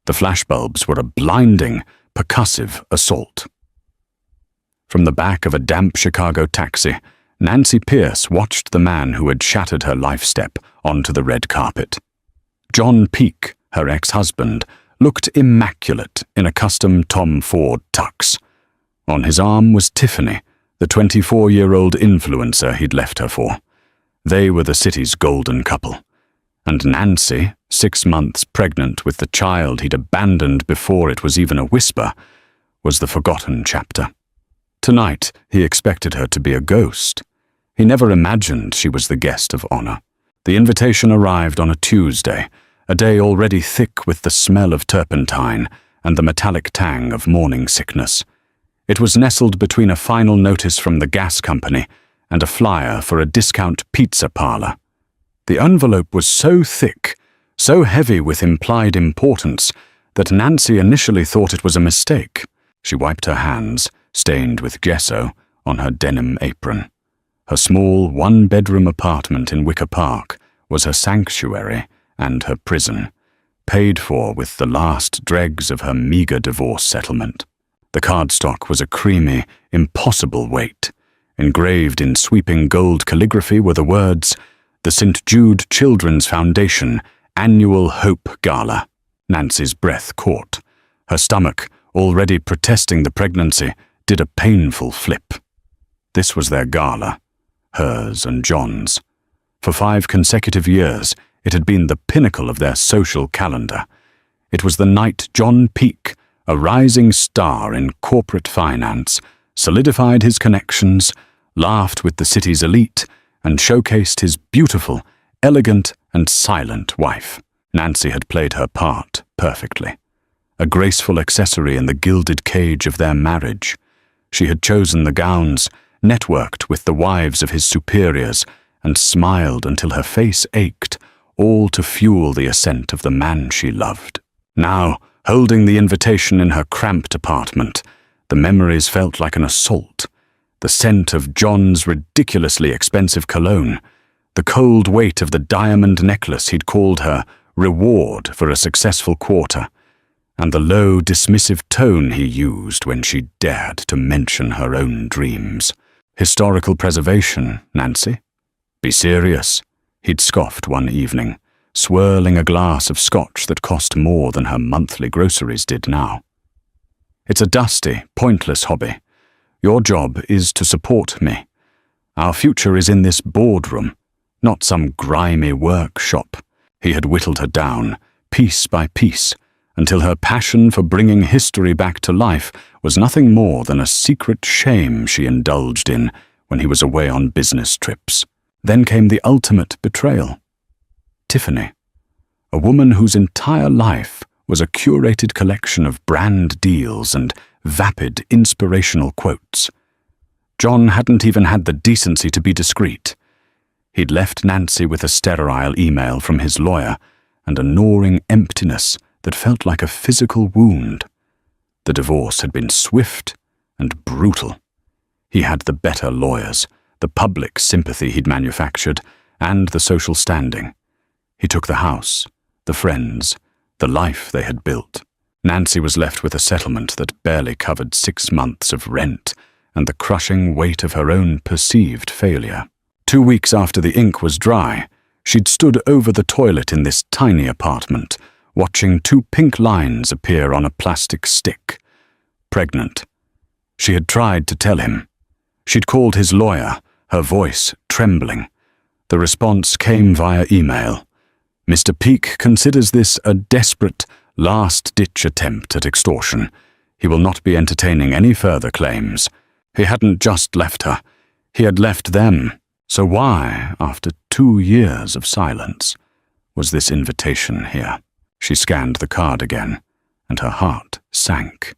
The flashbulbs were a blinding, percussive assault. From the back of a damp Chicago taxi, Nancy Pierce watched the man who had shattered her life step onto the red carpet. John Peake, her ex-husband, looked immaculate in a custom Tom Ford tux. On his arm was Tiffany, the 24-year-old influencer he'd left her for. They were the city's golden couple. And Nancy, 6 months pregnant with the child he'd abandoned before it was even a whisper, was the forgotten chapter. Tonight, he expected her to be a ghost. He never imagined she was the guest of honor. The invitation arrived on a Tuesday, a day already thick with the smell of turpentine and the metallic tang of morning sickness. It was nestled between a final notice from the gas company and a flyer for a discount pizza parlor. The envelope was so thick, so heavy with implied importance, that Nancy initially thought it was a mistake. She wiped her hands, stained with gesso, on her denim apron. Her small one-bedroom apartment in Wicker Park was her sanctuary and her prison, paid for with the last dregs of her meager divorce settlement. The cardstock was a creamy, impossible weight. Engraved in sweeping gold calligraphy were the words, "The St. Jude Children's Foundation Annual Hope Gala." Nancy's breath caught. Her stomach, already protesting the pregnancy, did a painful flip. This was their gala, hers and John's. For 5 consecutive years, it had been the pinnacle of their social calendar. It was the night John Peake, a rising star in corporate finance, solidified his connections, laughed with the city's elite, and showcased his beautiful, elegant, and silent wife. Nancy had played her part perfectly. A graceful accessory in the gilded cage of their marriage. She had chosen the gowns, networked with the wives of his superiors, and smiled until her face ached, all to fuel the ascent of the man she loved. Now, holding the invitation in her cramped apartment, the memories felt like an assault. The scent of John's ridiculously expensive cologne, the cold weight of the diamond necklace he'd called her reward for a successful quarter, and the low, dismissive tone he used when she dared to mention her own dreams. Historical preservation, Nancy? Be serious, he'd scoffed one evening, swirling a glass of scotch that cost more than her monthly groceries did now. It's a dusty, pointless hobby. Your job is to support me. Our future is in this boardroom, not some grimy workshop. He had whittled her down, piece by piece, until her passion for bringing history back to life was nothing more than a secret shame she indulged in when he was away on business trips. Then came the ultimate betrayal. Tiffany, a woman whose entire life was a curated collection of brand deals and vapid inspirational quotes. John hadn't even had the decency to be discreet. He'd left Nancy with a sterile email from his lawyer and a gnawing emptiness that felt like a physical wound. The divorce had been swift and brutal. He had the better lawyers, the public sympathy he'd manufactured, and the social standing. He took the house, the friends, the life they had built. Nancy was left with a settlement that barely covered 6 months of rent and the crushing weight of her own perceived failure. 2 weeks after the ink was dry, she'd stood over the toilet in this tiny apartment, watching 2 pink lines appear on a plastic stick. Pregnant. She had tried to tell him. She'd called his lawyer, her voice trembling. The response came via email. Mr. Peake considers this a desperate, last-ditch attempt at extortion. He will not be entertaining any further claims. He hadn't just left her. He had left them. So why, after 2 years of silence, was this invitation here? She scanned the card again, and her heart sank.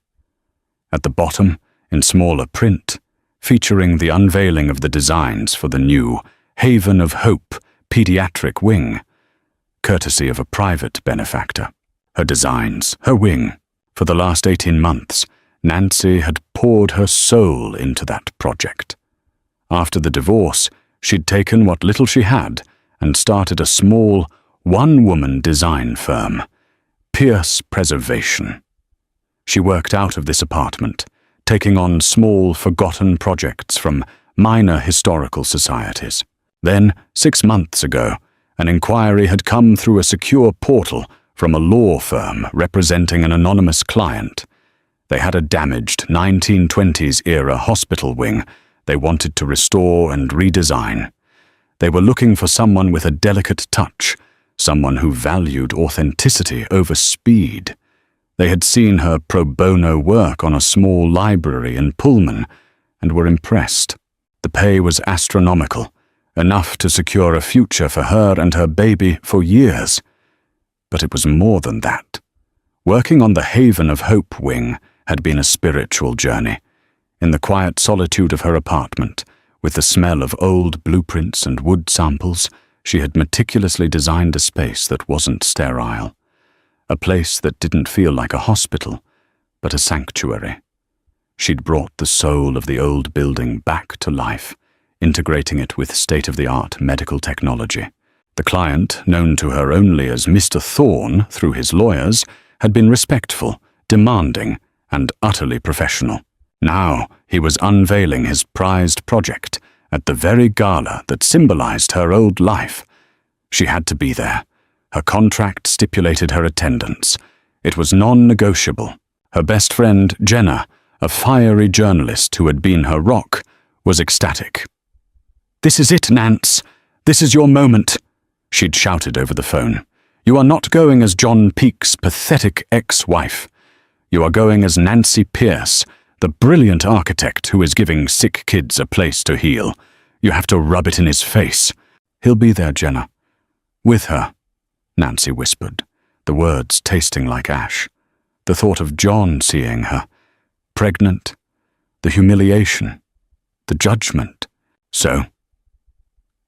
At the bottom, in smaller print, featuring the unveiling of the designs for the new Haven of Hope pediatric wing, courtesy of a private benefactor. Her designs, her wing. For the last 18 months, Nancy had poured her soul into that project. After the divorce, she'd taken what little she had and started a small, one-woman design firm, Pierce Preservation. She worked out of this apartment, taking on small, forgotten projects from minor historical societies. Then, 6 months ago, an inquiry had come through a secure portal from a law firm representing an anonymous client. They had a damaged 1920s-era hospital wing they wanted to restore and redesign. They were looking for someone with a delicate touch, someone who valued authenticity over speed. They had seen her pro bono work on a small library in Pullman and were impressed. The pay was astronomical, enough to secure a future for her and her baby for years. But it was more than that. Working on the Haven of Hope wing had been a spiritual journey. In the quiet solitude of her apartment, with the smell of old blueprints and wood samples, she had meticulously designed a space that wasn't sterile. A place that didn't feel like a hospital, but a sanctuary. She'd brought the soul of the old building back to life, integrating it with state-of-the-art medical technology. The client, known to her only as Mr. Thorne through his lawyers, had been respectful, demanding, and utterly professional. Now he was unveiling his prized project at the very gala that symbolized her old life. She had to be there. Her contract stipulated her attendance. It was non-negotiable. Her best friend, Jenna, a fiery journalist who had been her rock, was ecstatic. "This is it, Nance. This is your moment," she'd shouted over the phone. "You are not going as John Peake's pathetic ex-wife. You are going as Nancy Pierce, the brilliant architect who is giving sick kids a place to heal. You have to rub it in his face." "He'll be there, Jenna." "With her," Nancy whispered, the words tasting like ash. The thought of John seeing her, pregnant, the humiliation, the judgment. "So,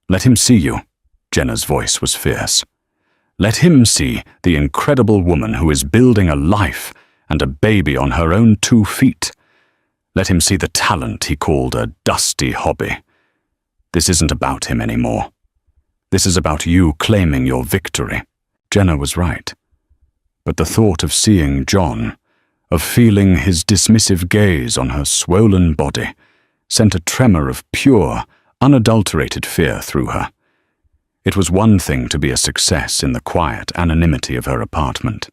let him see you," Jenna's voice was fierce. "Let him see the incredible woman who is building a life and a baby on her own 2 feet. Let him see the talent he called a dusty hobby. This isn't about him anymore. This is about you claiming your victory." Jenna was right. But the thought of seeing John, of feeling his dismissive gaze on her swollen body, sent a tremor of pure, unadulterated fear through her. It was one thing to be a success in the quiet anonymity of her apartment.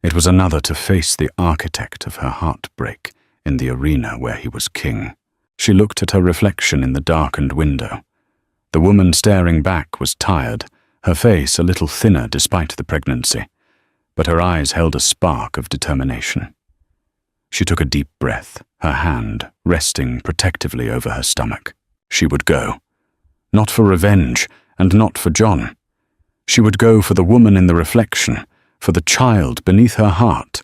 It was another to face the architect of her heartbreak in the arena where he was king. She looked at her reflection in the darkened window. The woman staring back was tired, her face a little thinner despite the pregnancy, but her eyes held a spark of determination. She took a deep breath, her hand resting protectively over her stomach. She would go. Not for revenge, and not for John. She would go for the woman in the reflection, for the child beneath her heart,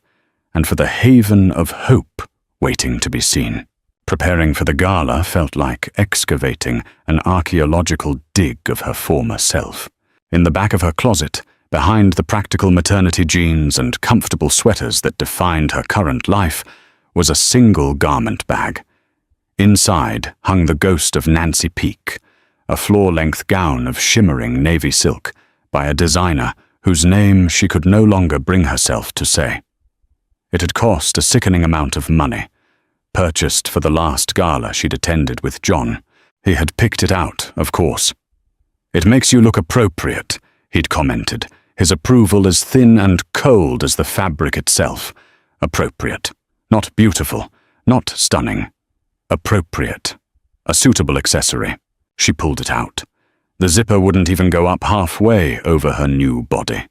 and for the haven of hope waiting to be seen. Preparing for the gala felt like excavating an archaeological dig of her former self. In the back of her closet, behind the practical maternity jeans and comfortable sweaters that defined her current life, was a single garment bag. Inside hung the ghost of Nancy Peake, a floor-length gown of shimmering navy silk by a designer whose name she could no longer bring herself to say. It had cost a sickening amount of money, purchased for the last gala she'd attended with John. He had picked it out, of course. "It makes you look appropriate," he'd commented, his approval as thin and cold as the fabric itself. Appropriate. Not beautiful, not stunning. Appropriate. A suitable accessory. She pulled it out. The zipper wouldn't even go up halfway over her new body.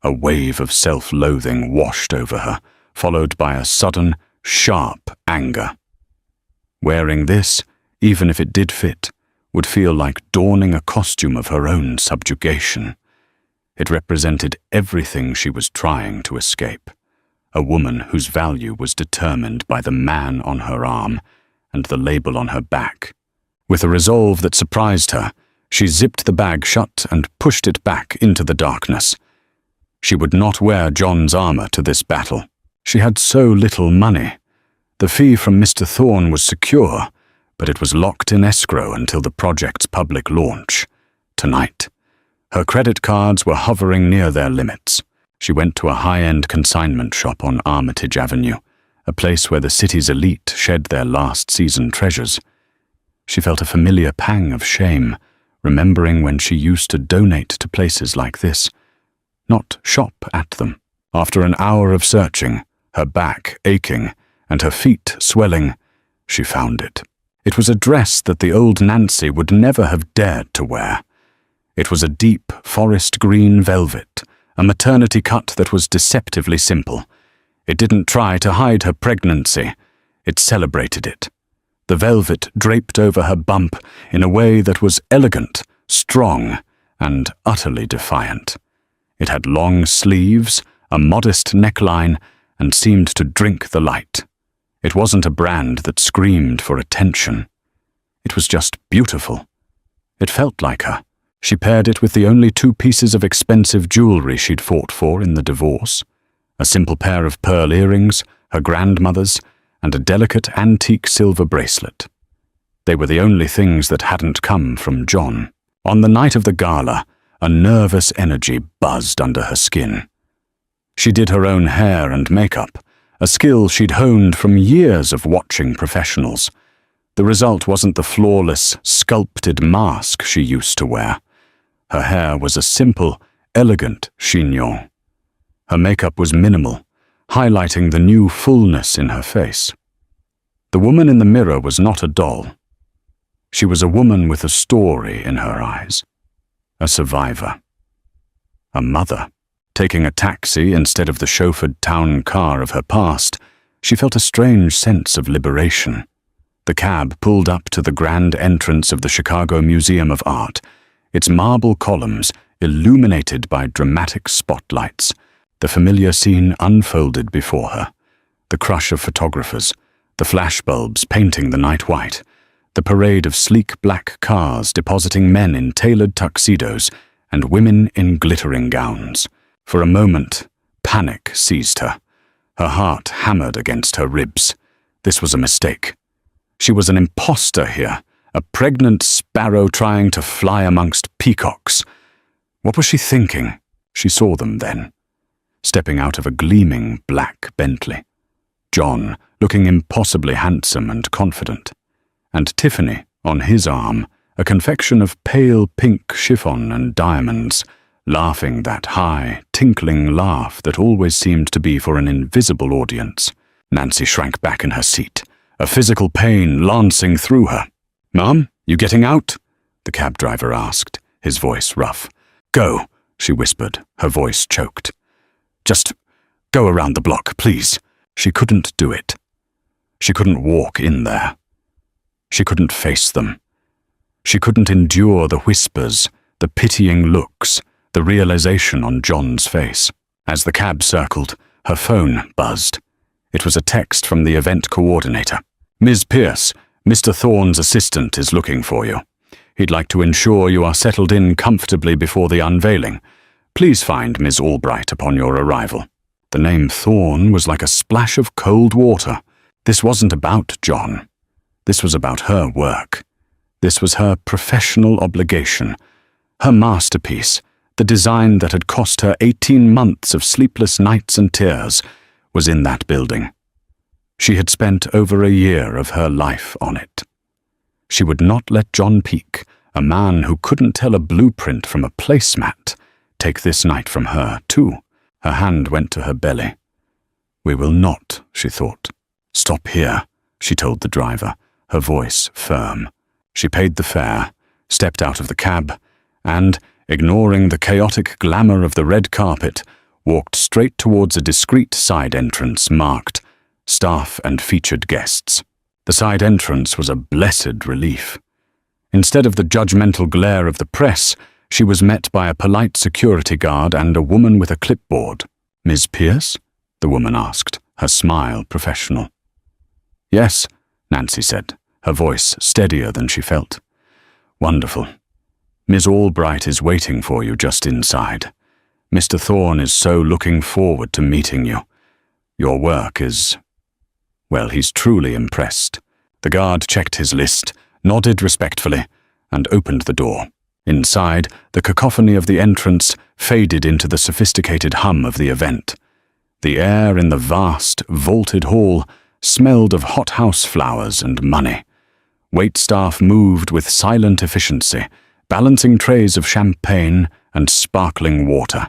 A wave of self-loathing washed over her, followed by a sudden, sharp anger. Wearing this, even if it did fit, would feel like donning a costume of her own subjugation. It represented everything she was trying to escape. A woman whose value was determined by the man on her arm and the label on her back. With a resolve that surprised her, she zipped the bag shut and pushed it back into the darkness. She would not wear John's armor to this battle. She had so little money. The fee from Mr. Thorne was secure, but it was locked in escrow until the project's public launch. Tonight. Her credit cards were hovering near their limits. She went to a high-end consignment shop on Armitage Avenue, a place where the city's elite shed their last-season treasures. She felt a familiar pang of shame, remembering when she used to donate to places like this, not shop at them. After an hour of searching, her back aching and her feet swelling, she found it. It was a dress that the old Nancy would never have dared to wear. It was a deep forest green velvet, a maternity cut that was deceptively simple. It didn't try to hide her pregnancy, it celebrated it. The velvet draped over her bump in a way that was elegant, strong, and utterly defiant. It had long sleeves, a modest neckline, and seemed to drink the light. It wasn't a brand that screamed for attention. It was just beautiful. It felt like her. She paired it with the only 2 pieces of expensive jewelry she'd fought for in the divorce. A simple pair of pearl earrings, her grandmother's, and a delicate antique silver bracelet. They were the only things that hadn't come from John. On the night of the gala, a nervous energy buzzed under her skin. She did her own hair and makeup, a skill she'd honed from years of watching professionals. The result wasn't the flawless, sculpted mask she used to wear. Her hair was a simple, elegant chignon. Her makeup was minimal, highlighting the new fullness in her face. The woman in the mirror was not a doll. She was a woman with a story in her eyes. A survivor. A mother. Taking a taxi instead of the chauffeured town car of her past, she felt a strange sense of liberation. The cab pulled up to the grand entrance of the Chicago Museum of Art, its marble columns illuminated by dramatic spotlights. The familiar scene unfolded before her. The crush of photographers, the flashbulbs painting the night white, the parade of sleek black cars depositing men in tailored tuxedos and women in glittering gowns. For a moment, panic seized her. Her heart hammered against her ribs. This was a mistake. She was an imposter here, a pregnant sparrow trying to fly amongst peacocks. What was she thinking? She saw them then, stepping out of a gleaming black Bentley. John, looking impossibly handsome and confident, and Tiffany, on his arm, a confection of pale pink chiffon and diamonds, laughing that high, tinkling laugh that always seemed to be for an invisible audience. Nancy shrank back in her seat, a physical pain lancing through her. "Mom, you getting out?" the cab driver asked, his voice rough. "Go," she whispered, her voice choked. "Just go around the block, please." She couldn't do it. She couldn't walk in there. She couldn't face them. She couldn't endure the whispers, the pitying looks, the realization on John's face. As the cab circled, her phone buzzed. It was a text from the event coordinator. "Ms. Pierce, Mr. Thorne's assistant is looking for you. He'd like to ensure you are settled in comfortably before the unveiling. Please find Ms. Albright upon your arrival." The name Thorne was like a splash of cold water. This wasn't about John. This was about her work. This was her professional obligation. Her masterpiece, the design that had cost her 18 months of sleepless nights and tears, was in that building. She had spent over a year of her life on it. She would not let John Peake, a man who couldn't tell a blueprint from a placemat, take this night from her, too. Her hand went to her belly. "We will not," she thought. "Stop here," she told the driver, her voice firm. She paid the fare, stepped out of the cab, and, ignoring the chaotic glamour of the red carpet, walked straight towards a discreet side entrance marked "Staff and Featured Guests." The side entrance was a blessed relief. Instead of the judgmental glare of the press, she was met by a polite security guard and a woman with a clipboard. "Ms. Pierce?" the woman asked, her smile professional. "Yes," Nancy said, her voice steadier than she felt. "Wonderful. Ms. Albright is waiting for you just inside. Mr. Thorne is so looking forward to meeting you. Your work is... well, he's truly impressed." The guard checked his list, nodded respectfully, and opened the door. Inside, the cacophony of the entrance faded into the sophisticated hum of the event. The air in the vast, vaulted hall smelled of hothouse flowers and money. Waitstaff moved with silent efficiency, balancing trays of champagne and sparkling water.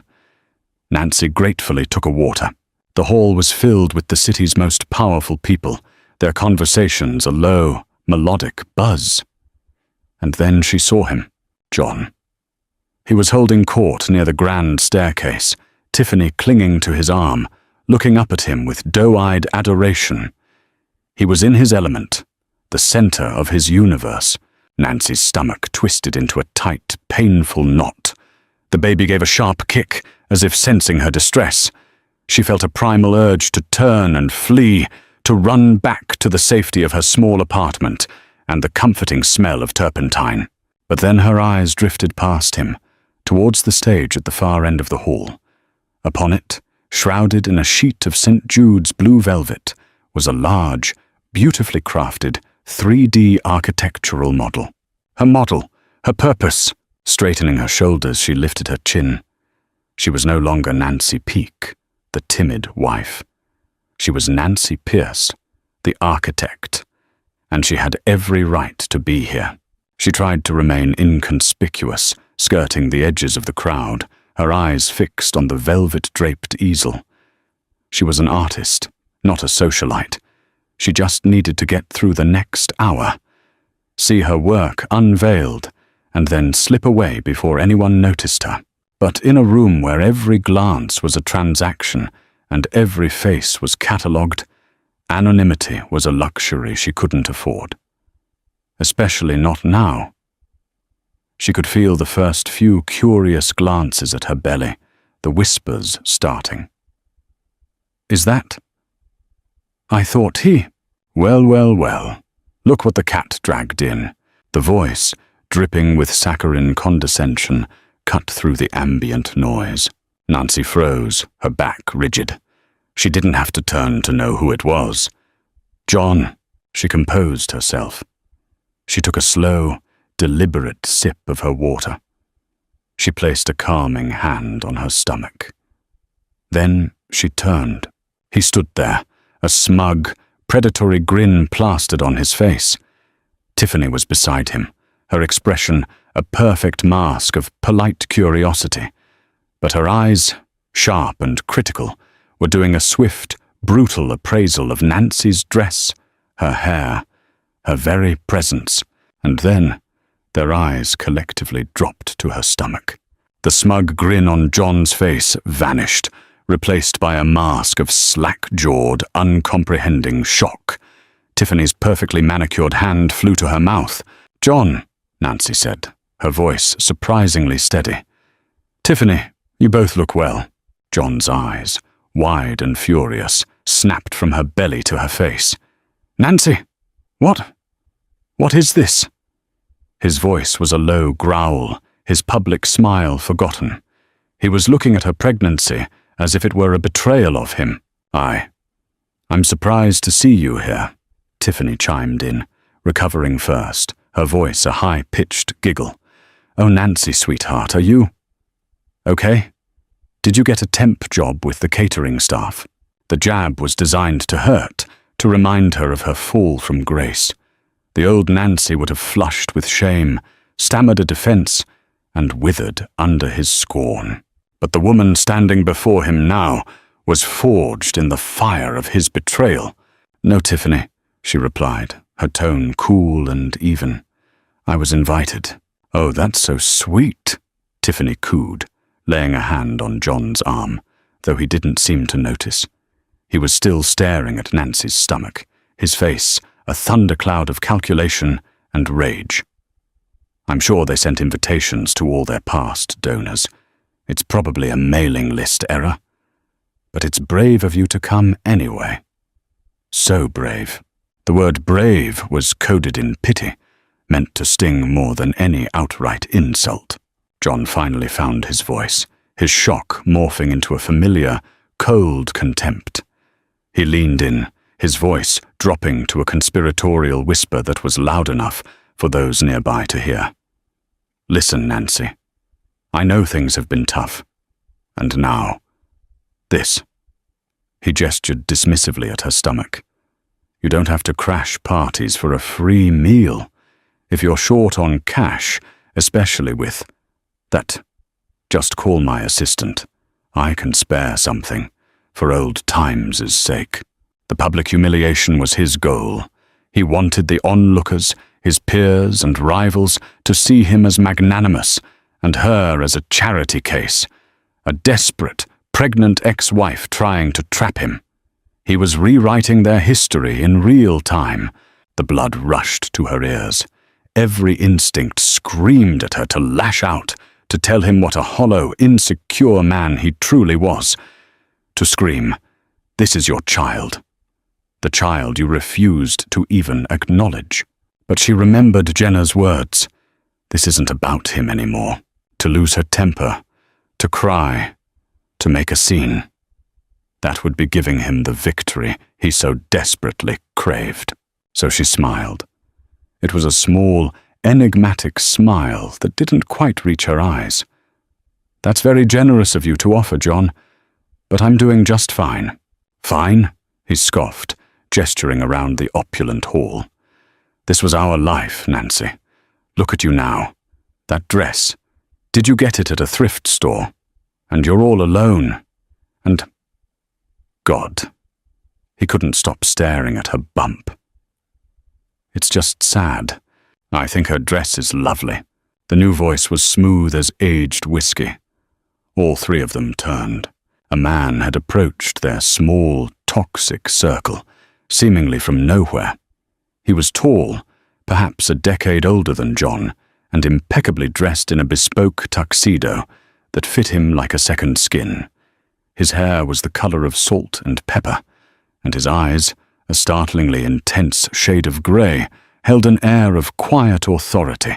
Nancy gratefully took a water. The hall was filled with the city's most powerful people, their conversations a low, melodic buzz. And then she saw him, John. He was holding court near the grand staircase, Tiffany clinging to his arm, looking up at him with doe-eyed adoration. He was in his element, the center of his universe. Nancy's stomach twisted into a tight, painful knot. The baby gave a sharp kick, as if sensing her distress. She felt a primal urge to turn and flee, to run back to the safety of her small apartment and the comforting smell of turpentine. But then her eyes drifted past him, towards the stage at the far end of the hall. Upon it, shrouded in a sheet of St. Jude's blue velvet, was a large, beautifully crafted 3D architectural model. Her purpose. Straightening her shoulders, she lifted her chin. She was no longer Nancy Peake, the timid wife. She was Nancy Pierce, the architect, and she had every right to be here. She tried to remain inconspicuous, skirting the edges of the crowd, her eyes fixed on the velvet-draped easel. She was an artist, not a socialite. She just needed to get through the next hour, see her work unveiled, and then slip away before anyone noticed her. But in a room where every glance was a transaction and every face was catalogued, anonymity was a luxury she couldn't afford. Especially not now. She could feel the first few curious glances at her belly, the whispers starting. "Is that? I thought he—" "Well, well, well. Look what the cat dragged in." The voice, dripping with saccharine condescension, cut through the ambient noise. Nancy froze, her back rigid. She didn't have to turn to know who it was. "John," she composed herself. She took a slow, deliberate sip of her water. She placed a calming hand on her stomach. Then she turned. He stood there, a smug, predatory grin plastered on his face. Tiffany was beside him, her expression a perfect mask of polite curiosity. But her eyes, sharp and critical, were doing a swift, brutal appraisal of Nancy's dress, her hair, her very presence, and then their eyes collectively dropped to her stomach. The smug grin on John's face vanished, replaced by a mask of slack-jawed, uncomprehending shock. Tiffany's perfectly manicured hand flew to her mouth. "John," Nancy said, her voice surprisingly steady. "Tiffany, you both look well." John's eyes, wide and furious, snapped from her belly to her face. "Nancy, what is this?" His voice was a low growl, his public smile forgotten. He was looking at her pregnancy as if it were a betrayal of him. "I'm surprised to see you here," Tiffany chimed in, recovering first, her voice a high-pitched giggle. "Oh, Nancy, sweetheart, are you okay? Did you get a temp job with the catering staff?" The jab was designed to hurt, to remind her of her fall from grace. The old Nancy would have flushed with shame, stammered a defense, and withered under his scorn. But the woman standing before him now was forged in the fire of his betrayal. "No, Tiffany," she replied, her tone cool and even. "I was invited." "Oh, that's so sweet," Tiffany cooed, laying a hand on John's arm, though he didn't seem to notice. He was still staring at Nancy's stomach, his face a thundercloud of calculation and rage. "I'm sure they sent invitations to all their past donors. It's probably a mailing list error. But it's brave of you to come anyway." So brave. The word brave was coded in pity, meant to sting more than any outright insult. John finally found his voice, his shock morphing into a familiar, cold contempt. He leaned in, his voice dropping to a conspiratorial whisper that was loud enough for those nearby to hear. Listen, Nancy. I know things have been tough. And now, this. He gestured dismissively at her stomach. You don't have to crash parties for a free meal. If you're short on cash, especially with that, just call my assistant. I can spare something, for old times' sake. The public humiliation was his goal. He wanted the onlookers, his peers and rivals, to see him as magnanimous, and her as a charity case, a desperate, pregnant ex-wife trying to trap him. He was rewriting their history in real time. The blood rushed to her ears. Every instinct screamed at her to lash out, to tell him what a hollow, insecure man he truly was. To scream, "This is your child." The child you refused to even acknowledge. But she remembered Jenna's words. This isn't about him anymore. To lose her temper, to cry, to make a scene. That would be giving him the victory he so desperately craved. So she smiled. It was a small, enigmatic smile that didn't quite reach her eyes. That's very generous of you to offer, John, but I'm doing just fine. Fine? He scoffed, gesturing around the opulent hall. This was our life, Nancy. Look at you now. That dress. Did you get it at a thrift store? And you're all alone. And God. He couldn't stop staring at her bump. It's just sad. I think her dress is lovely. The new voice was smooth as aged whiskey. All three of them turned. A man had approached their small, toxic circle, seemingly from nowhere. He was tall, perhaps a decade older than John, and impeccably dressed in a bespoke tuxedo that fit him like a second skin. His hair was the color of salt and pepper, and his eyes, a startlingly intense shade of grey, held an air of quiet authority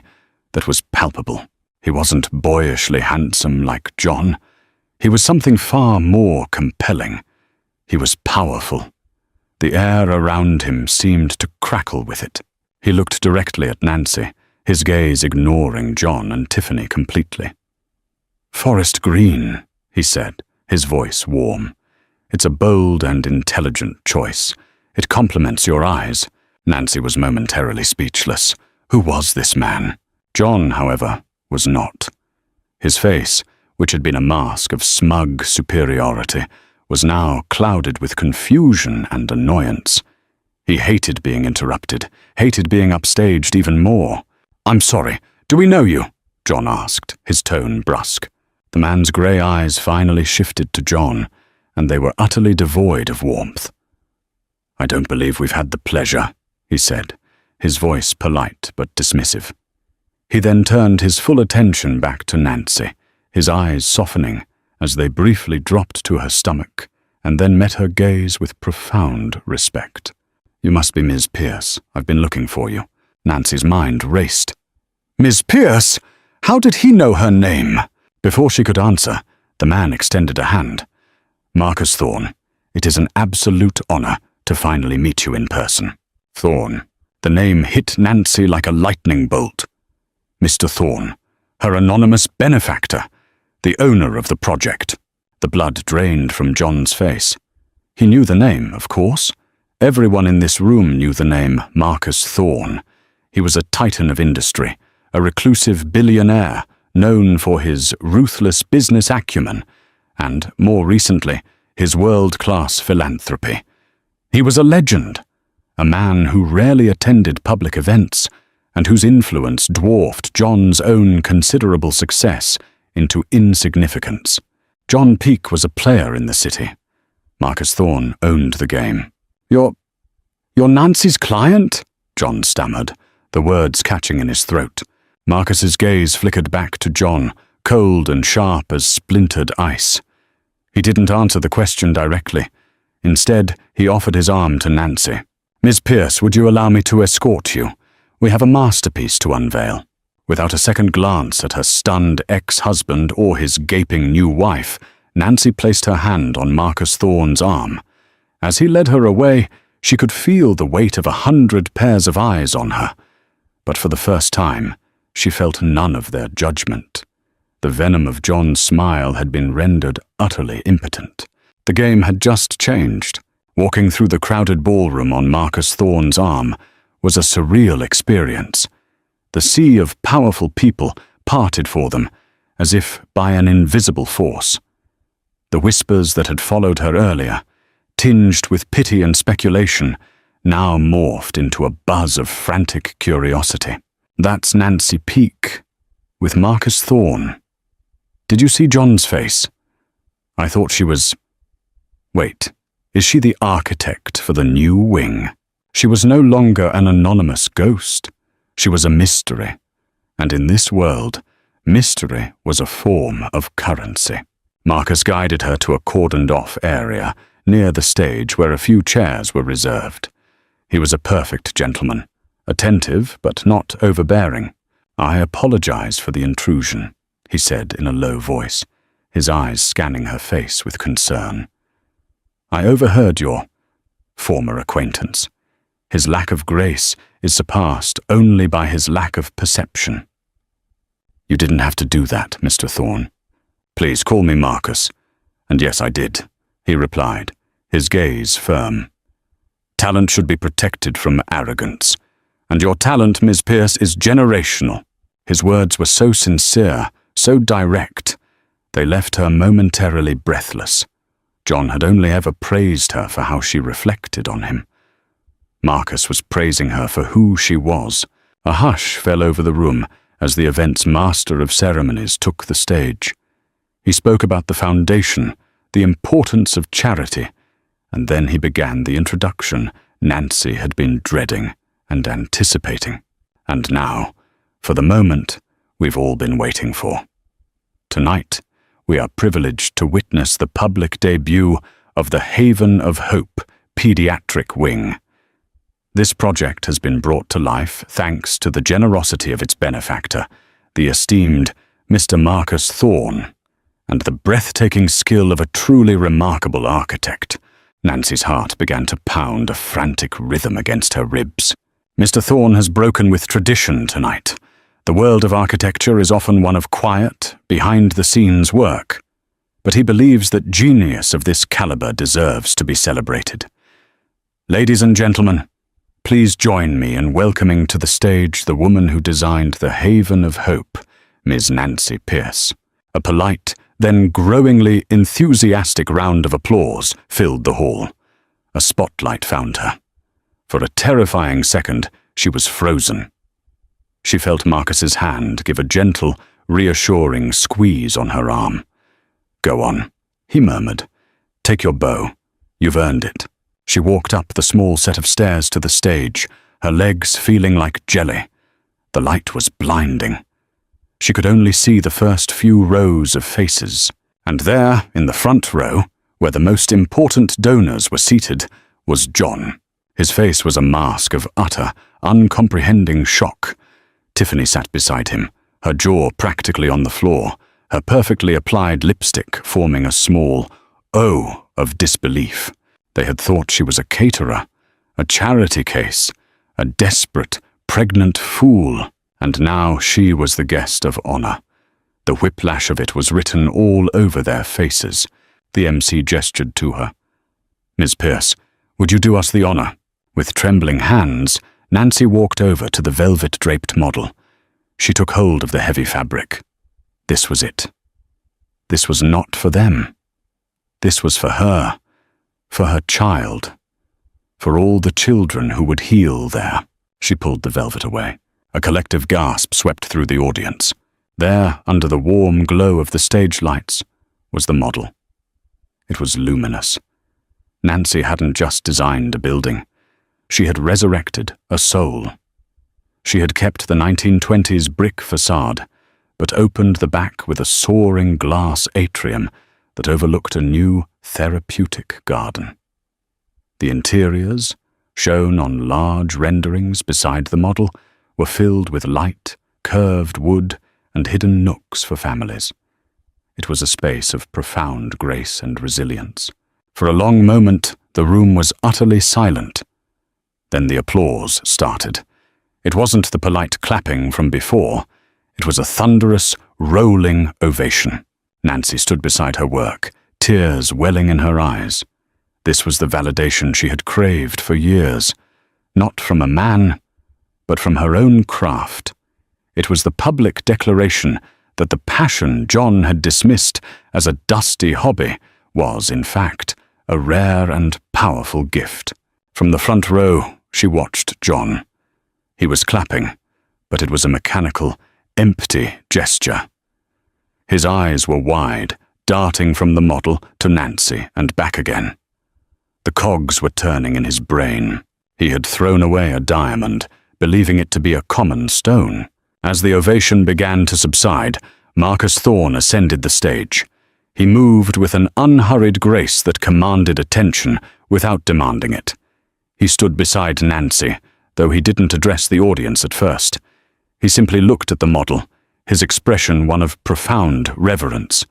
that was palpable. He wasn't boyishly handsome like John. He was something far more compelling. He was powerful. The air around him seemed to crackle with it. He looked directly at Nancy, his gaze ignoring John and Tiffany completely. "Forest green," he said, his voice warm. "It's a bold and intelligent choice. It complements your eyes." Nancy was momentarily speechless. Who was this man? John, however, was not. His face, which had been a mask of smug superiority, was now clouded with confusion and annoyance. He hated being interrupted, hated being upstaged even more. "I'm sorry, do we know you?" John asked, his tone brusque. The man's grey eyes finally shifted to John, and they were utterly devoid of warmth. "I don't believe we've had the pleasure," he said, his voice polite but dismissive. He then turned his full attention back to Nancy, his eyes softening as they briefly dropped to her stomach and then met her gaze with profound respect. "You must be Ms. Pierce. I've been looking for you." Nancy's mind raced. "Ms. Pierce? How did he know her name?" Before she could answer, the man extended a hand. "Marcus Thorne, it is an absolute honor to finally meet you in person." Thorne. The name hit Nancy like a lightning bolt. Mr. Thorne, her anonymous benefactor, the owner of the project. The blood drained from John's face. He knew the name, of course. Everyone in this room knew the name Marcus Thorne. He was a titan of industry, a reclusive billionaire known for his ruthless business acumen and, more recently, his world-class philanthropy. He was a legend, a man who rarely attended public events and whose influence dwarfed John's own considerable success into insignificance. John Peake was a player in the city. Marcus Thorne owned the game. You're Nancy's client?" John stammered, the words catching in his throat. Marcus's gaze flickered back to John, cold and sharp as splintered ice. He didn't answer the question directly. Instead, he offered his arm to Nancy. "Miss Pierce, would you allow me to escort you? We have a masterpiece to unveil." Without a second glance at her stunned ex-husband or his gaping new wife, Nancy placed her hand on Marcus Thorne's arm. As he led her away, she could feel the weight of 100 pairs of eyes on her. But for the first time, She felt none of their judgment. The venom of John's smile had been rendered utterly impotent. The game had just changed. Walking through the crowded ballroom on Marcus Thorne's arm was a surreal experience. The sea of powerful people parted for them, as if by an invisible force. The whispers that had followed her earlier, tinged with pity and speculation, now morphed into a buzz of frantic curiosity. That's Nancy Peake, with Marcus Thorne. Did you see John's face? I thought she was... Wait, is she the architect for the new wing? She was no longer an anonymous ghost. She was a mystery. And in this world, mystery was a form of currency. Marcus guided her to a cordoned-off area near the stage where a few chairs were reserved. He was a perfect gentleman, attentive but not overbearing. "I apologize for the intrusion," he said in a low voice, his eyes scanning her face with concern. "I overheard your former acquaintance. His lack of grace is surpassed only by his lack of perception." "You didn't have to do that, Mr. Thorne. Please call me Marcus." "And yes, I did," he replied, his gaze firm. "Talent should be protected from arrogance. And your talent, Ms. Pierce, is generational." His words were so sincere, so direct, they left her momentarily breathless. John had only ever praised her for how she reflected on him. Marcus was praising her for who she was. A hush fell over the room as the event's master of ceremonies took the stage. He spoke about the foundation, the importance of charity, and then he began the introduction Nancy had been dreading and anticipating. And now, for the moment we've all been waiting for. Tonight, we are privileged to witness the public debut of the Haven of Hope Pediatric Wing. This project has been brought to life thanks to the generosity of its benefactor, the esteemed Mr. Marcus Thorne, and the breathtaking skill of a truly remarkable architect. Nancy's heart began to pound a frantic rhythm against her ribs. Mr. Thorne has broken with tradition tonight. The world of architecture is often one of quiet, behind-the-scenes work, but he believes that genius of this caliber deserves to be celebrated. Ladies and gentlemen, please join me in welcoming to the stage the woman who designed the Haven of Hope, Ms. Nancy Pierce. A polite, then growingly enthusiastic round of applause filled the hall. A spotlight found her. For a terrifying second, she was frozen. She felt Marcus's hand give a gentle, reassuring squeeze on her arm. "Go on," he murmured. "Take your bow. You've earned it." She walked up the small set of stairs to the stage, her legs feeling like jelly. The light was blinding. She could only see the first few rows of faces, and there, in the front row, where the most important donors were seated, was John. His face was a mask of utter, uncomprehending shock. Tiffany sat beside him, her jaw practically on the floor, her perfectly applied lipstick forming a small O of disbelief. They had thought she was a caterer, a charity case, a desperate, pregnant fool, and now she was the guest of honor. The whiplash of it was written all over their faces. The MC gestured to her. "Ms. Pierce, would you do us the honor?" With trembling hands, Nancy walked over to the velvet-draped model. She took hold of the heavy fabric. This was it. This was not for them. This was for her, for her child, for all the children who would heal there. She pulled the velvet away. A collective gasp swept through the audience. There, under the warm glow of the stage lights, was the model. It was luminous. Nancy hadn't just designed a building. She had resurrected a soul. She had kept the 1920s brick facade, but opened the back with a soaring glass atrium that overlooked a new therapeutic garden. The interiors, shown on large renderings beside the model, were filled with light, curved wood, and hidden nooks for families. It was a space of profound grace and resilience. For a long moment, the room was utterly silent. Then the applause started. It wasn't the polite clapping from before. It was a thunderous, rolling ovation. Nancy stood beside her work, tears welling in her eyes. This was the validation she had craved for years, not from a man, but from her own craft. It was the public declaration that the passion John had dismissed as a dusty hobby was, in fact, a rare and powerful gift. From the front row, she watched John. He was clapping, but it was a mechanical, empty gesture. His eyes were wide, darting from the model to Nancy and back again. The cogs were turning in his brain. He had thrown away a diamond, believing it to be a common stone. As the ovation began to subside, Marcus Thorne ascended the stage. He moved with an unhurried grace that commanded attention without demanding it. He stood beside Nancy, though he didn't address the audience at first. He simply looked at the model, his expression one of profound reverence.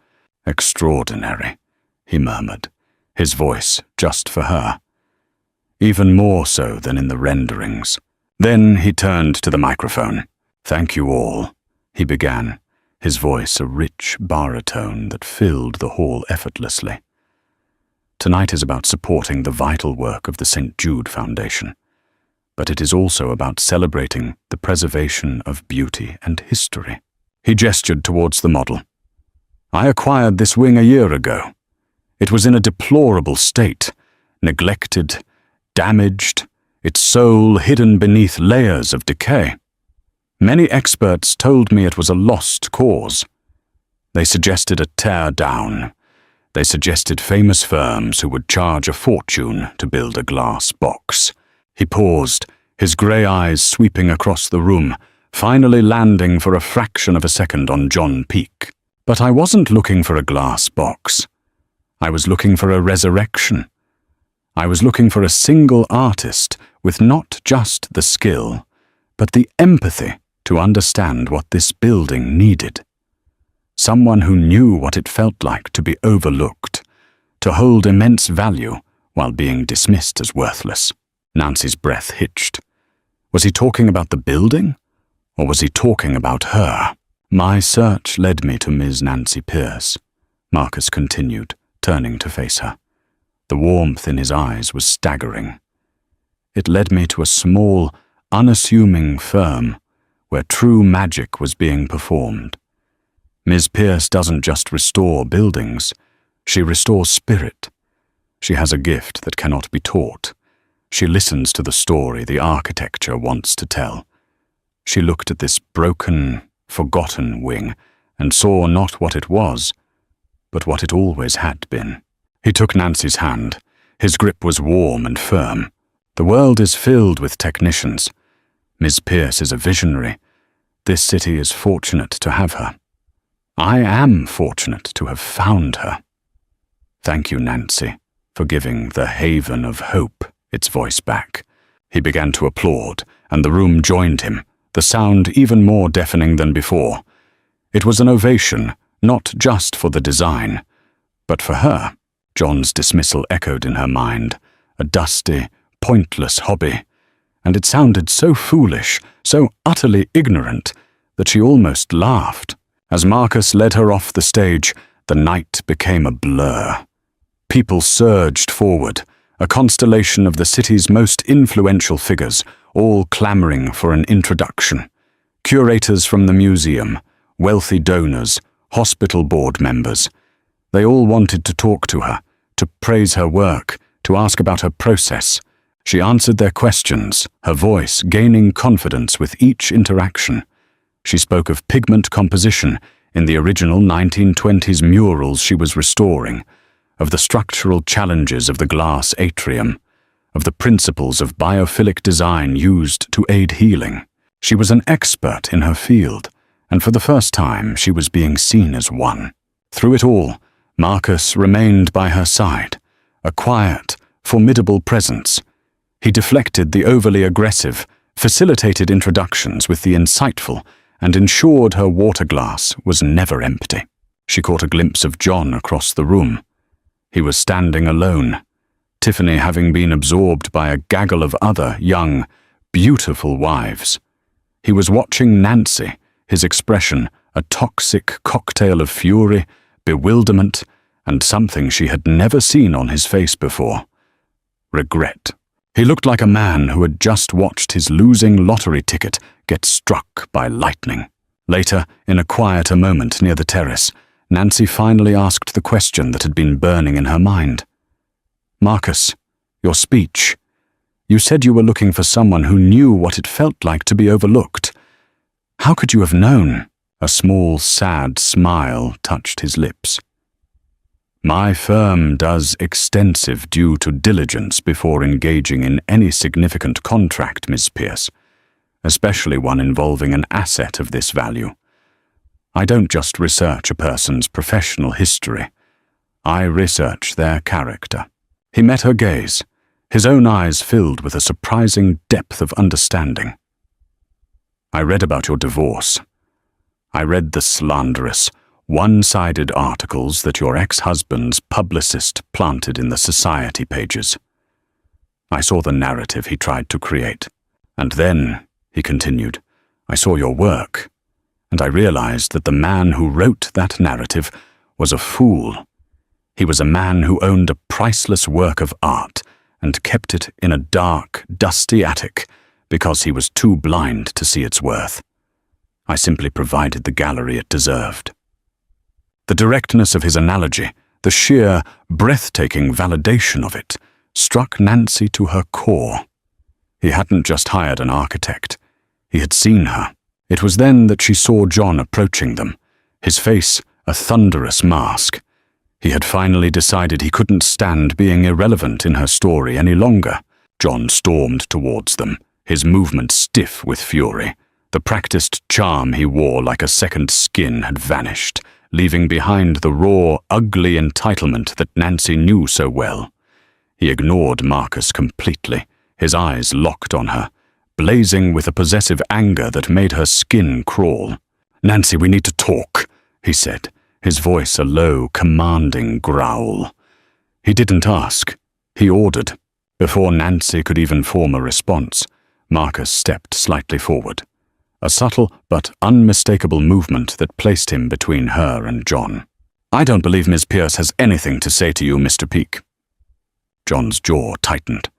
"Extraordinary," he murmured, his voice just for her. Even more so than in the renderings. Then he turned to the microphone. "Thank you all," he began, his voice a rich baritone that filled the hall effortlessly. Tonight is about supporting the vital work of the St. Jude Foundation, but it is also about celebrating the preservation of beauty and history. He gestured towards the model. "I acquired this wing a year ago. It was in a deplorable state, neglected, damaged, its soul hidden beneath layers of decay. Many experts told me it was a lost cause. They suggested a tear down. They suggested famous firms who would charge a fortune to build a glass box." He paused, his grey eyes sweeping across the room, finally landing for a fraction of a second on John Peake. "But I wasn't looking for a glass box. I was looking for a resurrection. I was looking for a single artist with not just the skill, but the empathy to understand what this building needed. Someone who knew what it felt like to be overlooked, to hold immense value while being dismissed as worthless." Nancy's breath hitched. Was he talking about the building, or was he talking about her? "My search led me to Ms. Nancy Pierce," Marcus continued, turning to face her. The warmth in his eyes was staggering. "It led me to a small, unassuming firm where true magic was being performed. Ms. Pierce doesn't just restore buildings, she restores spirit. She has a gift that cannot be taught. She listens to the story the architecture wants to tell. She looked at this broken, forgotten wing and saw not what it was, but what it always had been." He took Nancy's hand. His grip was warm and firm. "The world is filled with technicians. Ms. Pierce is a visionary. This city is fortunate to have her. I am fortunate to have found her. Thank you, Nancy, for giving the haven of hope its voice back." He began to applaud, and the room joined him, the sound even more deafening than before. It was an ovation, not just for the design, but for her. John's dismissal echoed in her mind, a dusty, pointless hobby, and it sounded so foolish, so utterly ignorant, that she almost laughed. As Marcus led her off the stage, the night became a blur. People surged forward, a constellation of the city's most influential figures, all clamoring for an introduction. Curators from the museum, wealthy donors, hospital board members. They all wanted to talk to her, to praise her work, to ask about her process. She answered their questions, her voice gaining confidence with each interaction. She spoke of pigment composition in the original 1920s murals she was restoring, of the structural challenges of the glass atrium, of the principles of biophilic design used to aid healing. She was an expert in her field, and for the first time she was being seen as one. Through it all, Marcus remained by her side, a quiet, formidable presence. He deflected the overly aggressive, facilitated introductions with the insightful, and ensured her water glass was never empty. She caught a glimpse of John across the room. He was standing alone, Tiffany having been absorbed by a gaggle of other young, beautiful wives. He was watching Nancy, his expression a toxic cocktail of fury, bewilderment, and something she had never seen on his face before: regret. He looked like a man who had just watched his losing lottery ticket get struck by lightning. Later, in a quieter moment near the terrace, Nancy finally asked the question that had been burning in her mind. "Marcus, your speech. You said you were looking for someone who knew what it felt like to be overlooked. How could you have known?" A small, sad smile touched his lips. "My firm does extensive due diligence before engaging in any significant contract, Miss Pierce, especially one involving an asset of this value. I don't just research a person's professional history. I research their character." He met her gaze, his own eyes filled with a surprising depth of understanding. "I read about your divorce. I read the slanderous, one-sided articles that your ex-husband's publicist planted in the society pages. I saw the narrative he tried to create. And then," he continued, "I saw your work, and I realized that the man who wrote that narrative was a fool. He was a man who owned a priceless work of art and kept it in a dark, dusty attic because he was too blind to see its worth. I simply provided the gallery it deserved." The directness of his analogy, the sheer, breathtaking validation of it, struck Nancy to her core. He hadn't just hired an architect. He had seen her. It was then that she saw John approaching them, his face a thunderous mask. He had finally decided he couldn't stand being irrelevant in her story any longer. John stormed towards them, his movement stiff with fury. The practiced charm he wore like a second skin had vanished, leaving behind the raw, ugly entitlement that Nancy knew so well. He ignored Marcus completely, his eyes locked on her, blazing with a possessive anger that made her skin crawl. "Nancy, we need to talk," he said, his voice a low, commanding growl. He didn't ask. He ordered. Before Nancy could even form a response, Marcus stepped slightly forward. A subtle but unmistakable movement that placed him between her and John. "I don't believe Miss Pierce has anything to say to you, Mr. Peake." John's jaw tightened.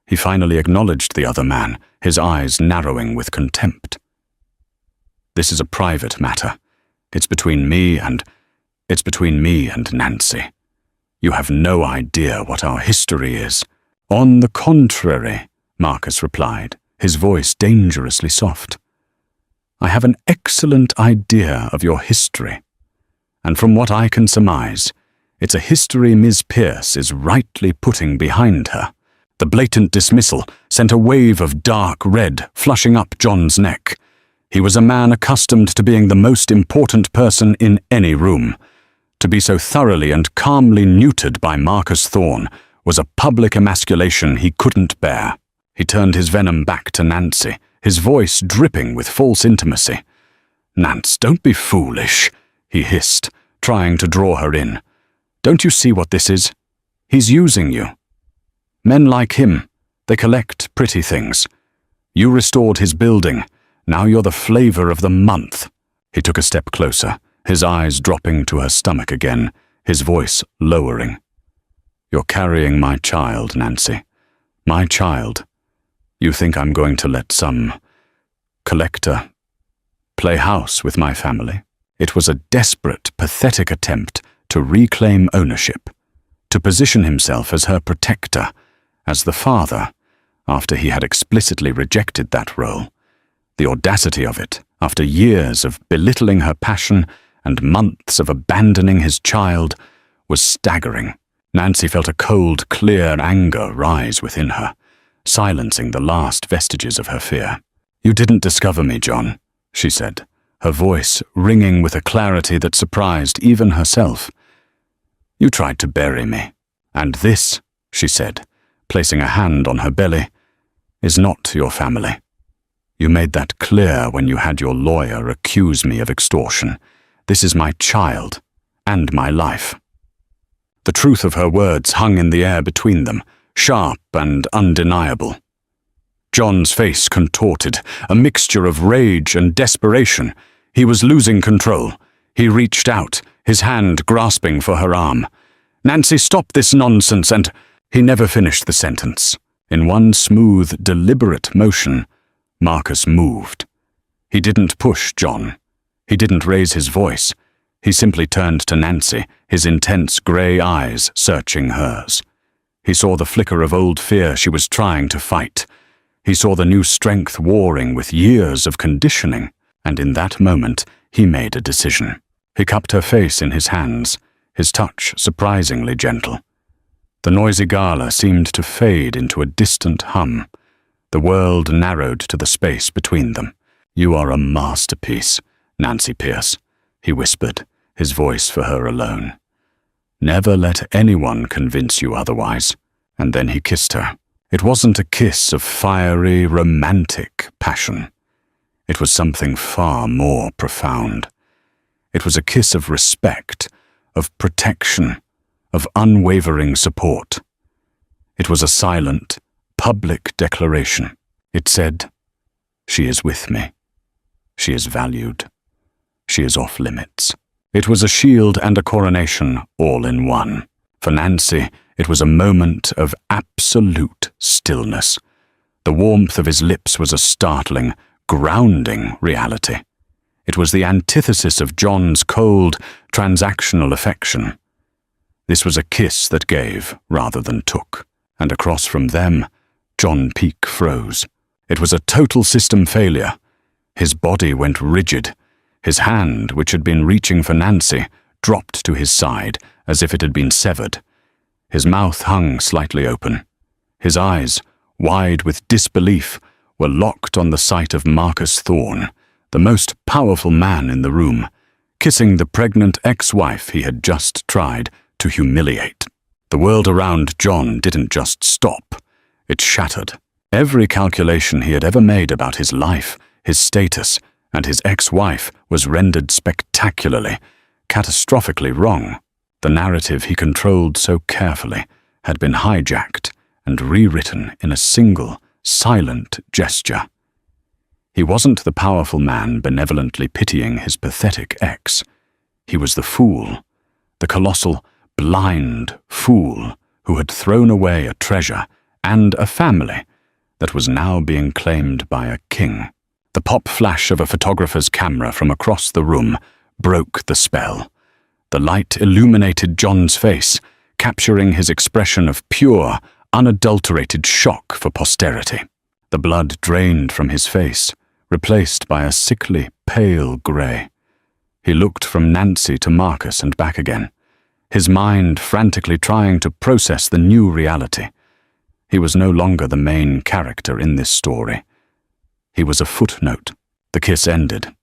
He finally acknowledged the other man, his eyes narrowing with contempt. "This is a private matter. It's between me and Nancy. You have no idea what our history is." "On the contrary," Marcus replied, his voice dangerously soft. "I have an excellent idea of your history. And from what I can surmise, it's a history Ms. Pierce is rightly putting behind her." The blatant dismissal sent a wave of dark red flushing up John's neck. He was a man accustomed to being the most important person in any room. To be so thoroughly and calmly neutered by Marcus Thorne was a public emasculation he couldn't bear. He turned his venom back to Nancy, his voice dripping with false intimacy. "Nance, don't be foolish," he hissed, trying to draw her in. "Don't you see what this is? He's using you. Men like him, they collect pretty things. You restored his building. Now you're the flavor of the month." He took a step closer, his eyes dropping to her stomach again, his voice lowering. "You're carrying my child, Nancy. My child. You think I'm going to let some collector play house with my family?" It was a desperate, pathetic attempt to reclaim ownership, to position himself as her protector, as the father, after he had explicitly rejected that role. The audacity of it, after years of belittling her passion and months of abandoning his child, was staggering. Nancy felt a cold, clear anger rise within her, silencing the last vestiges of her fear. "You didn't discover me, John," she said, her voice ringing with a clarity that surprised even herself. "You tried to bury me. And this," she said, placing a hand on her belly, "is not your family. You made that clear when you had your lawyer accuse me of extortion. This is my child, and my life." The truth of her words hung in the air between them, sharp and undeniable. John's face contorted, a mixture of rage and desperation. He was losing control. He reached out, his hand grasping for her arm. "Nancy, stop this nonsense," and he never finished the sentence. In one smooth, deliberate motion, Marcus moved. He didn't push John. He didn't raise his voice. He simply turned to Nancy, his intense grey eyes searching hers. He saw the flicker of old fear she was trying to fight. He saw the new strength warring with years of conditioning, and in that moment he made a decision. He cupped her face in his hands, his touch surprisingly gentle. The noisy Gala seemed to fade into a distant hum. The world narrowed to the space between them. "You are a masterpiece, Nancy Pierce," he whispered, his voice for her alone. "Never let anyone convince you otherwise." And then he kissed her. It wasn't a kiss of fiery, romantic passion. It was something far more profound. It was a kiss of respect, of protection, of unwavering support. It was a silent, public declaration. It said, "She is with me. She is valued. She is off limits." It was a shield and a coronation all in one. For Nancy, it was a moment of absolute stillness. The warmth of his lips was a startling, grounding reality. It was the antithesis of John's cold, transactional affection. This was a kiss that gave rather than took, and across from them, John Peake froze. It was a total system failure. His body went rigid. His hand, which had been reaching for Nancy, dropped to his side as if it had been severed. His mouth hung slightly open. His eyes, wide with disbelief, were locked on the sight of Marcus Thorne, the most powerful man in the room, kissing the pregnant ex-wife he had just tried to humiliate. The world around John didn't just stop. It shattered. Every calculation he had ever made about his life, his status, and his ex-wife was rendered spectacularly, catastrophically wrong. The narrative he controlled so carefully had been hijacked and rewritten in a single, silent gesture. He wasn't the powerful man benevolently pitying his pathetic ex. He was the fool, the colossal, blind fool who had thrown away a treasure and a family that was now being claimed by a king. The pop flash of a photographer's camera from across the room broke the spell. The light illuminated John's face, capturing his expression of pure, unadulterated shock for posterity. The blood drained from his face, replaced by a sickly, pale grey. He looked from Nancy to Marcus and back again, his mind frantically trying to process the new reality. He was no longer the main character in this story. He was a footnote. The kiss ended.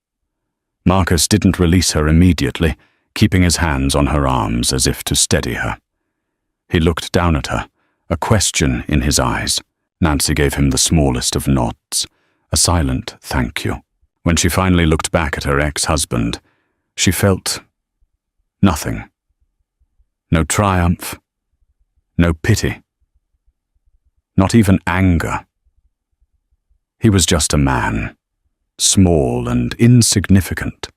Marcus didn't release her immediately, keeping his hands on her arms as if to steady her. He looked down at her, a question in his eyes. Nancy gave him the smallest of nods, a silent thank you. When she finally looked back at her ex-husband, she felt nothing. No triumph, no pity, not even anger. He was just a man, small and insignificant,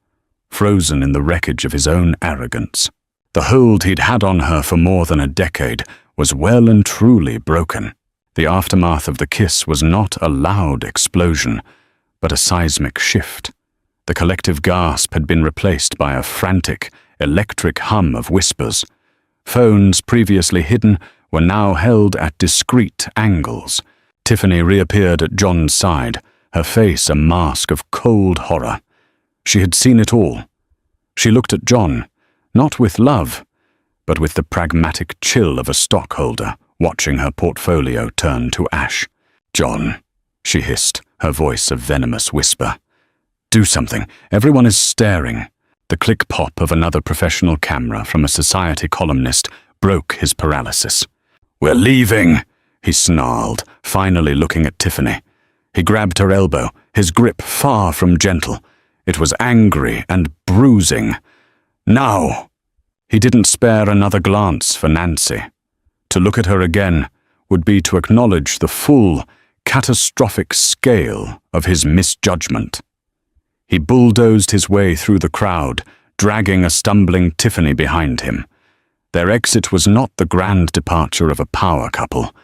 frozen in the wreckage of his own arrogance. The hold he'd had on her for more than a decade was well and truly broken. The aftermath of the kiss was not a loud explosion, but a seismic shift. The collective gasp had been replaced by a frantic, electric hum of whispers. Phones previously hidden were now held at discreet angles. Tiffany reappeared at John's side, her face a mask of cold horror. She had seen it all. She looked at John, not with love, but with the pragmatic chill of a stockholder watching her portfolio turn to ash. "John," she hissed, her voice a venomous whisper. "Do something. Everyone is staring." The click-pop of another professional camera from a society columnist broke his paralysis. "We're leaving," he snarled, finally looking at Tiffany. He grabbed her elbow, his grip far from gentle. It was angry and bruising. "Now!" He didn't spare another glance for Nancy. To look at her again would be to acknowledge the full, catastrophic scale of his misjudgment. He bulldozed his way through the crowd, dragging a stumbling Tiffany behind him. Their exit was not the grand departure of a power couple,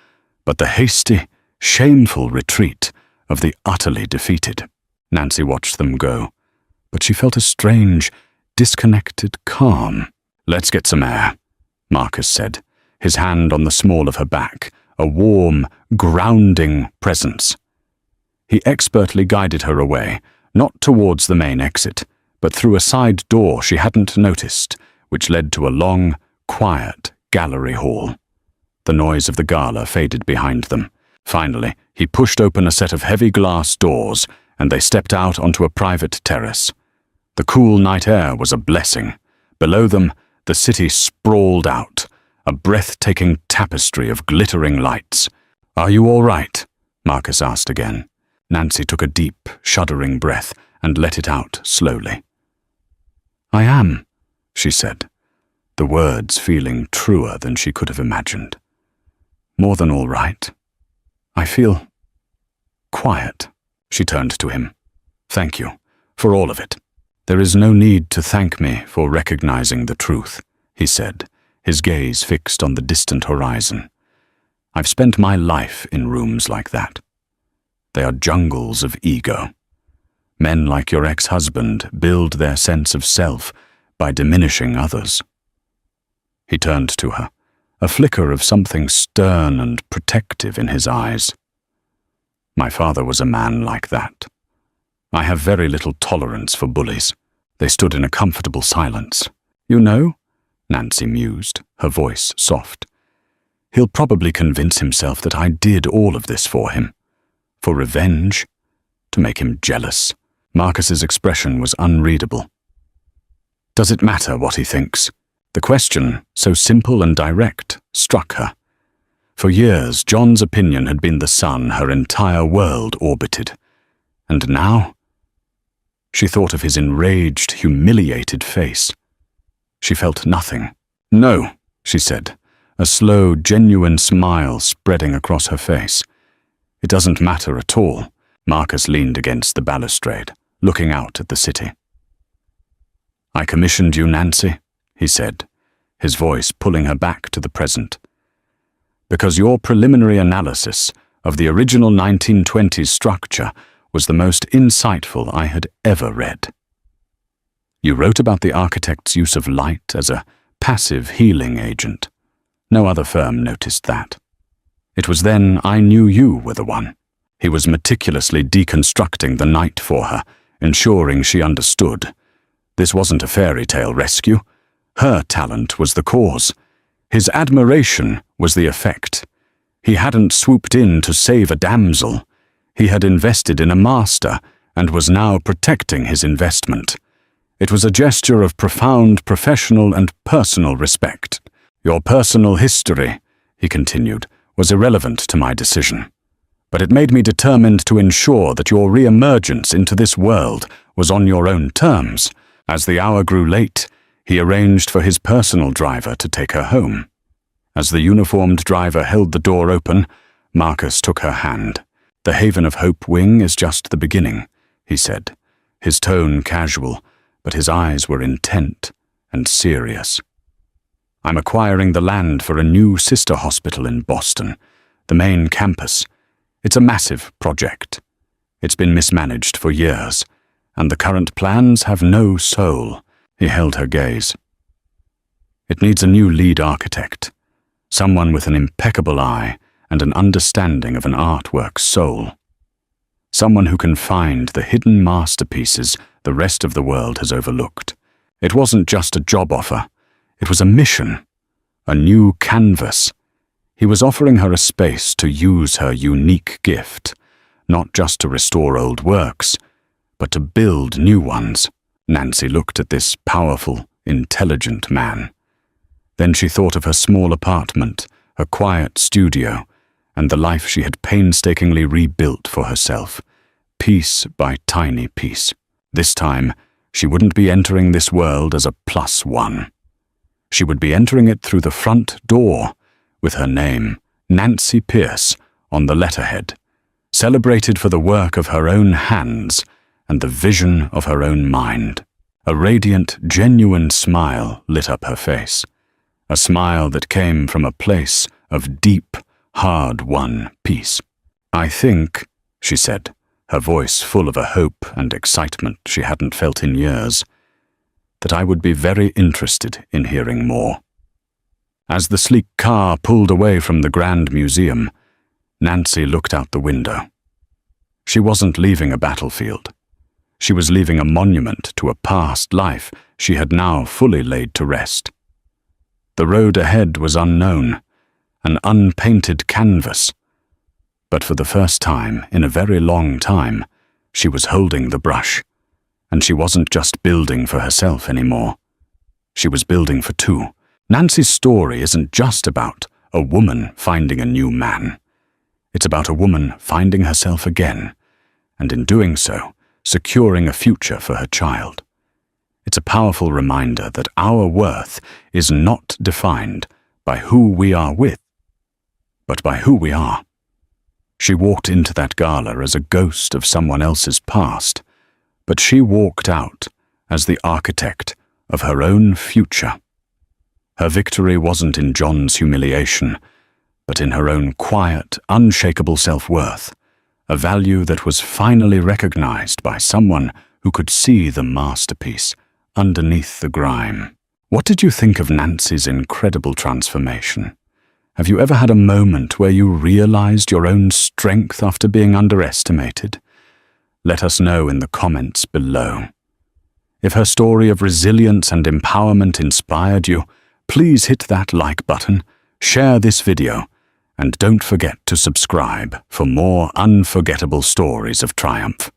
but the hasty, shameful retreat of the utterly defeated. Nancy watched them go, but she felt a strange, disconnected calm. "Let's get some air," Marcus said, his hand on the small of her back, a warm, grounding presence. He expertly guided her away, not towards the main exit, but through a side door she hadn't noticed, which led to a long, quiet gallery hall. The noise of the gala faded behind them. Finally, he pushed open a set of heavy glass doors, and they stepped out onto a private terrace. The cool night air was a blessing. Below them, the city sprawled out, a breathtaking tapestry of glittering lights. "Are you all right?" Marcus asked again. Nancy took a deep, shuddering breath and let it out slowly. "I am," she said, the words feeling truer than she could have imagined. "More than all right. I feel quiet." She turned to him. "Thank you for all of it." "There is no need to thank me for recognizing the truth," he said, his gaze fixed on the distant horizon. "I've spent my life in rooms like that. They are jungles of ego. Men like your ex-husband build their sense of self by diminishing others." He turned to her, a flicker of something stern and protective in his eyes. "My father was a man like that. I have very little tolerance for bullies." They stood in a comfortable silence. "You know," Nancy mused, her voice soft, "he'll probably convince himself that I did all of this for him. For revenge, to make him jealous." Marcus's expression was unreadable. Does it matter what he thinks? The question, so simple and direct, struck her. For years, John's opinion had been the sun her entire world orbited. And now? She thought of his enraged, humiliated face. She felt nothing. "No," she said, a slow, genuine smile spreading across her face. "It doesn't matter at all." Marcus leaned against the balustrade, looking out at the city. "I commissioned you, Nancy," he said, his voice pulling her back to the present, "because your preliminary analysis of the original 1920s structure was the most insightful I had ever read. You wrote about the architect's use of light as a passive healing agent. No other firm noticed that. It was then I knew you were the one." He was meticulously deconstructing the night for her, ensuring she understood. This wasn't a fairy tale rescue. Her talent was the cause. His admiration was the effect. He hadn't swooped in to save a damsel. He had invested in a master and was now protecting his investment. It was a gesture of profound professional and personal respect. "Your personal history," he continued, "was irrelevant to my decision. But it made me determined to ensure that your re-emergence into this world was on your own terms. As the hour grew late, he arranged for his personal driver to take her home. As the uniformed driver held the door open, Marcus took her hand. "The Haven of Hope wing is just the beginning," he said, his tone casual, but his eyes were intent and serious. "I'm acquiring the land for a new sister hospital in Boston, the main campus. It's a massive project. It's been mismanaged for years, and the current plans have no soul." He held her gaze. "It needs a new lead architect, someone with an impeccable eye and an understanding of an artwork's soul. Someone who can find the hidden masterpieces the rest of the world has overlooked." It wasn't just a job offer. It was a mission, a new canvas. He was offering her a space to use her unique gift, not just to restore old works, but to build new ones. Nancy looked at this powerful, intelligent man. Then she thought of her small apartment, her quiet studio, and the life she had painstakingly rebuilt for herself, piece by tiny piece. This time, she wouldn't be entering this world as a +1. She would be entering it through the front door, with her name, Nancy Pierce, on the letterhead, celebrated for the work of her own hands and the vision of her own mind. A radiant, genuine smile lit up her face, a smile that came from a place of deep, hard-won peace. "I think," she said, her voice full of a hope and excitement she hadn't felt in years, "that I would be very interested in hearing more." As the sleek car pulled away from the Grand Museum, Nancy looked out the window. She wasn't leaving a battlefield. She was leaving a monument to a past life she had now fully laid to rest. The road ahead was unknown, an unpainted canvas, but for the first time in a very long time, she was holding the brush, and she wasn't just building for herself anymore. She was building for two. Nancy's story isn't just about a woman finding a new man. It's about a woman finding herself again, and in doing so, securing a future for her child. It's a powerful reminder that our worth is not defined by who we are with, but by who we are. She walked into that gala as a ghost of someone else's past, but she walked out as the architect of her own future. Her victory wasn't in John's humiliation, but in her own quiet, unshakable self-worth, a value that was finally recognized by someone who could see the masterpiece underneath the grime. What did you think of Nancy's incredible transformation? Have you ever had a moment where you realized your own strength after being underestimated? Let us know in the comments below. If her story of resilience and empowerment inspired you, please hit that like button, share this video, and don't forget to subscribe for more unforgettable stories of triumph.